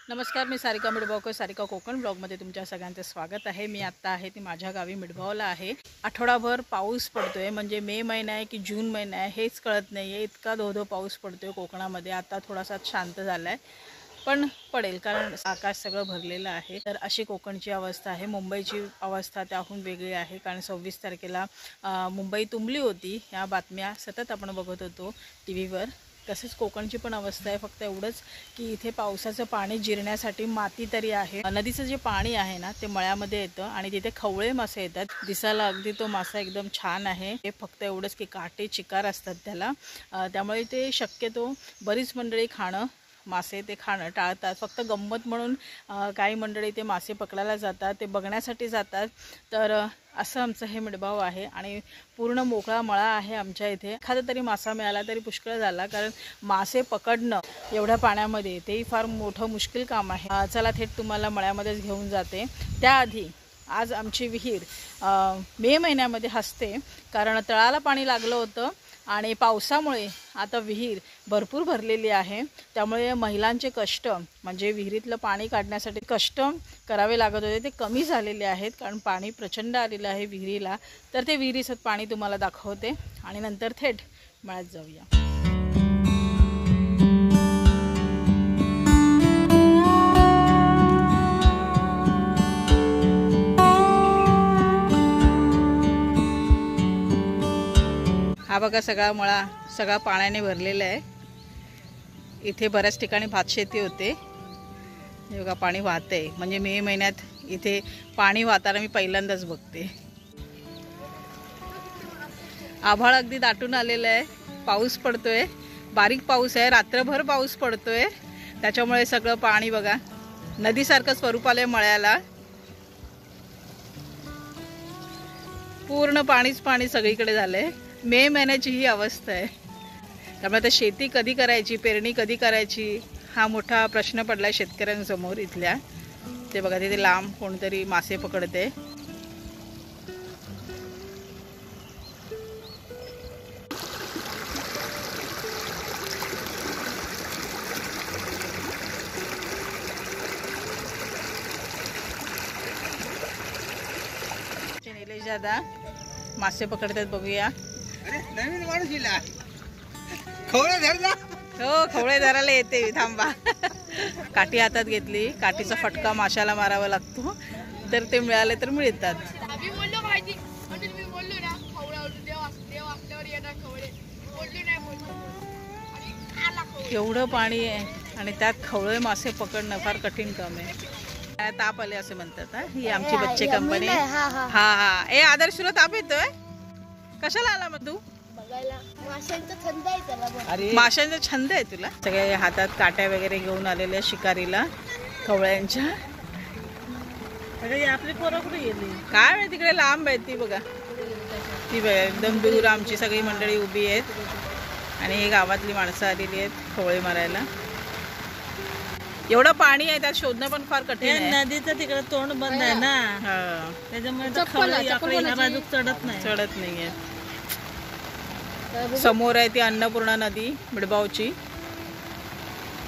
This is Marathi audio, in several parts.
नमस्कार, मी सारिका मिडबावकर, सारिका कोकण ब्लॉगमध्ये तुमच्या सगळ्यांचं स्वागत आहे। मी आत्ता आहे ती माझ्या गावी मिडबावला आहे। आठवडाभर पाऊस पडतोय, म्हणजे मे महिना आहे की जून महिना आहे हेच कळत नाही आहे। इतका धोधो पाऊस पडतोय कोकणामध्ये। आता थोडासा शांत झाला आहे, पण पडेल कारण आकाश सगळं भरलेलं आहे। तर अशी कोकणची अवस्था आहे। मुंबईची अवस्था त्याहून वेगळी आहे, कारण 26 तारखेला मुंबई तुंबली होती। ह्या बातम्या सतत आपण बघत होतो टीव्हीवर। तसेच कोकणची पण अवस्था आहे, फक्त एवढंच की इथे पावसाचं पाणी जिरण्यासाठी माती तरी आहे। नदीचं जे पाणी आहे ना ते मळ्यामध्ये येतं आणि तिथे खवळे मासे येतात। दिसायला अगदी तो मासा एकदम छान आहे। हे फक्त एवढंच की काटे चिकार असतात त्याला, त्यामुळे ते शक्यतो बरीच मंडळी खाणं मासे ते खाणं टाळतात। फक्त गंमत म्हणून काही मंडळी ते मासे पकडायला जातात, ते बघण्यासाठी जातात। तर असं आमचं हे मिडबाव आहे आणि पूर्ण मोकळा मळा आहे आमच्या इथे। एखादा तरी मासा मिळाला तरी पुष्कळ झाला, कारण मासे पकडणं एवढ्या पाण्यामध्ये तेही फार मोठं मुश्किल काम आहे। चला थेट तुम्हाला मळ्यामध्येच घेऊन जाते। त्याआधी आज आमची विहीर मे महिन्यामध्ये हसते, कारण तळाला पाणी लागलं होतं आणि पावसामुळे आता विहीर भरपूर भरलेली आहे। त्यामुळे महिलांचे कष्ट, म्हणजे विहिरीतलं पाणी काढण्यासाठी कष्ट करावे लागत होते, ते कमी झालेले आहेत, कारण पाणी प्रचंड आलेलं आहे विहिरीला। तर ते विहिरीचं पाणी तुम्हाला दाखवते आणि नंतर थेट मळ्यात जाऊया। हा बघा सगळा मळा सगळा पाण्याने भरलेला आहे। इथे बऱ्याच ठिकाणी भातशेती होते। हे बघा पाणी वाहते, म्हणजे मे महिन्यात इथे पाणी वाहताना मी पहिल्यांदाच बघते। आभाळ अगदी दाटून आलेलं आहे, पाऊस पडतोय, बारीक पाऊस आहे, रात्रभर पाऊस पडतोय। त्याच्यामुळे सगळं पाणी बघा नदीसारखं स्वरूप आलंय मळ्याला। पूर्ण पाणीच पाणी सगळीकडे झालंय। मे महिन्याची ही अवस्था आहे। त्यामुळे आता शेती कधी करायची, पेरणी कधी करायची हा मोठा प्रश्न पडलाय शेतकऱ्यांसमोर इथल्या। ते बघा तिथे लांब कोणतरी मासे पकडते। निलेश दादा मासे पकडतात, बघूया। नवीन माणूस दिला खवळे धरला। हो, खवळे धरायला येते, थांबा। काठी हातात घेतली, काठीचा फटका माशाला मारावा लागतो, तर ते मिळाले तर मिळतात। एवढं पाणी आहे आणि त्यात खवळे मासे पकडणं फार कठीण काम आहे। ताप आले असे म्हणतात। ही आमची बच्चे कंपनी। हा हा, ए आदर्श तुला ताप येतोय? कशाला आला मग तू? माशांचा छंद आहे तुला? सगळे हातात काट्या वगैरे घेऊन आलेल्या शिकारीला खवळ्यांच्या। आपली पोरं कुठे गेली काय माहिती, तिकडे लांब आहे ती बघा, ती बघा एकदम दूर आमची सगळी मंडळी उभी आहेत आणि ही गावातली माणसं आलेली आहेत खवळे मारायला। एवढं पाणी आहे, त्यात शोधणं पण फार कठीण आहे। नदीचं तिकडे तोंड बंद आहे ना, त्याच्यामुळे चढत नाहीये। समोर आहे ती अन्नपूर्णा नदी मिडबावची,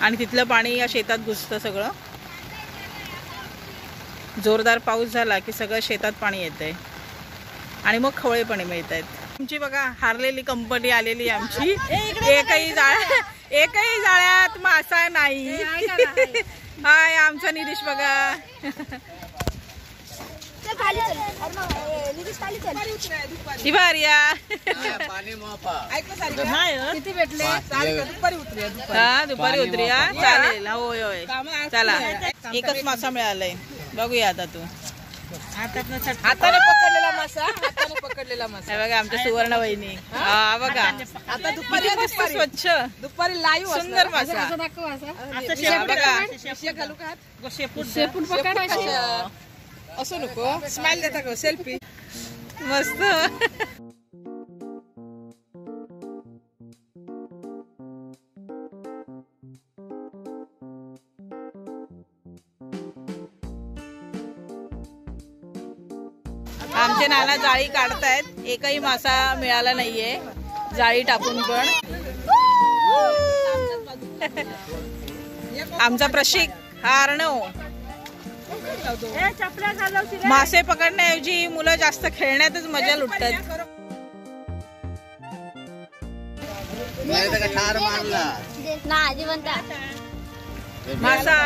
आणि तिथलं पाणी या शेतात घुसतं सगळं। जोरदार पाऊस झाला की सगळं शेतात पाणी येतंय आणि मग खवळे पाणी मिळत आहेत। आमची बघा हारलेली कंपनी आलेली आमची। एकही जाळ्यात मासा नाही। हाय आमचा निलेश बघा। किती भेटले? दुपारी उतरी चालेल। होय होय, चला एकच मासा मिळालाय, बघूया आता तू। हाताने पकडलेला मासा, हाताने पकडलेला मासा बघा आमच्या सुवर्ण वहिनी। हा बघा आता दुपारी स्वच्छ दुपारी लाईव्ह सुंदर मासा। असं नको स्माइल देता का, सेल्फी मस्त। आमचे नाना जाळी काढतायत, एकही मासा मिळाला नाहीये जाळी टाकून पण। आमचा प्रशिक हा अर्णव. मासे पकडण्याऐवजी मुलं जास्त खेळण्यातच मजा लुटतात. मासा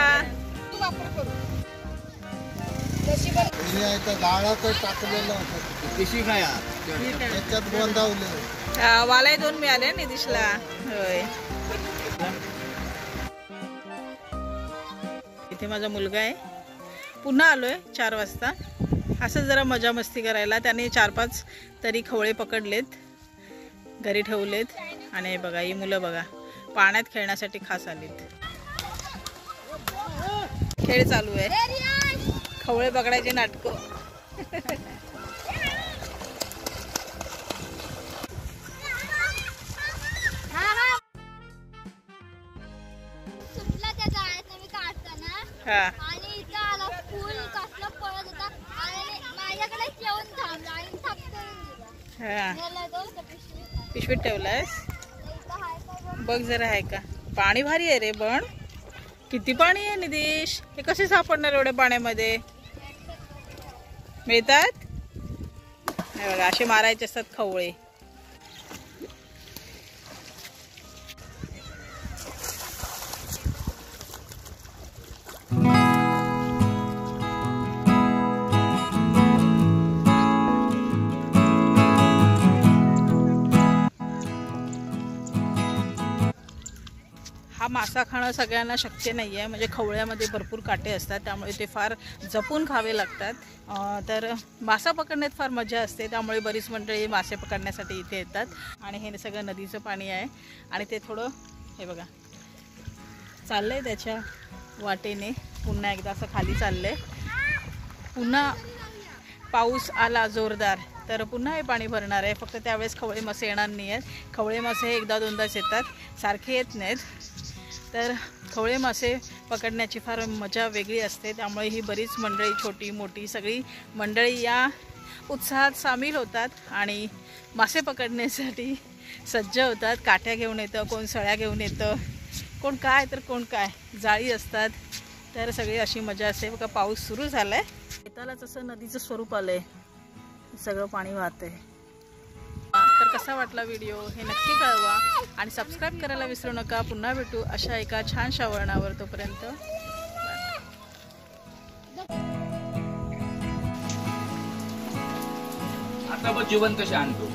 गाळात टाकलेलं होतं पिशी काय त्याच्यात गोंदावलं. वालाय 2 मिळाले नितीशला. होय. इथे माझा मुलगा आहे. पुन्हा आलोय 4 वाजता असं जरा मजा मस्ती करायला. त्याने 4-5 तरी खवळे पकडलेत, घरी ठेवलेत. आणि बघा ही मुलं बघा पाण्यात खेळण्यासाठी खास आलीत. खेळ चालू आहे, खवळे पकडायचे नाटकं. हा पिशवीत ठेवलायस बघ जरा आहे का. पाणी भारी आहे रे. पण किती पाणी आहे निदेश. हे कसे सापडणार एवढ्या पाण्यामध्ये. मिळतात हे बघा असे मारायचे असतात खवळे. हा मासा खाणं सगळ्यांना शक्य नाही आहे. म्हणजे खवळ्यामध्ये भरपूर काटे असतात, त्यामुळे ते फार जपून खावे लागतात. तर मासा पकडण्यात फार मजा असते, त्यामुळे बरीच मंडळी मासे पकडण्यासाठी इथे येतात. आणि हे सगळं नदीचं पाणी आहे आणि ते थोडं हे बघा चाललंय त्याच्या वाटेने. पुन्हा एकदा असं खाली चाललंय. पुन्हा पाऊस आला जोरदार तर पुन्हा हे पाणी भरणार आहे. फक्त त्यावेळेस खवळे मासे येणार नाही आहेत. खवळे मासे हे 1-2दाच येतात, सारखे येत नाहीत. तर खवळे मासे पकडण्याची फार मजा वेगळी असते. त्यामुळे ही बरीच मंडळी छोटी मोठी सगळी मंडळी या उत्साहात सामील होतात आणि मासे पकडण्यासाठी सज्ज होतात. काठ्या घेऊन येतं, कोण सळ्या घेऊन येतं, कोण काय तर कोण काय, जाळी असतात. तर सगळी अशी मजा असते. बघा पाऊस सुरू झाला आहे. शेतालाच असं नदीचं स्वरूप आलं आहे, सगळं पाणी वाहतंय. तर कसा वाटला व्हिडिओ हे नक्की कळवा आणि सबस्क्राईब करायला विसरू नका. पुन्हा भेटू अशा एका छानशा वळणावर. तोपर्यंत आता बघ जीवन कसे आणतो.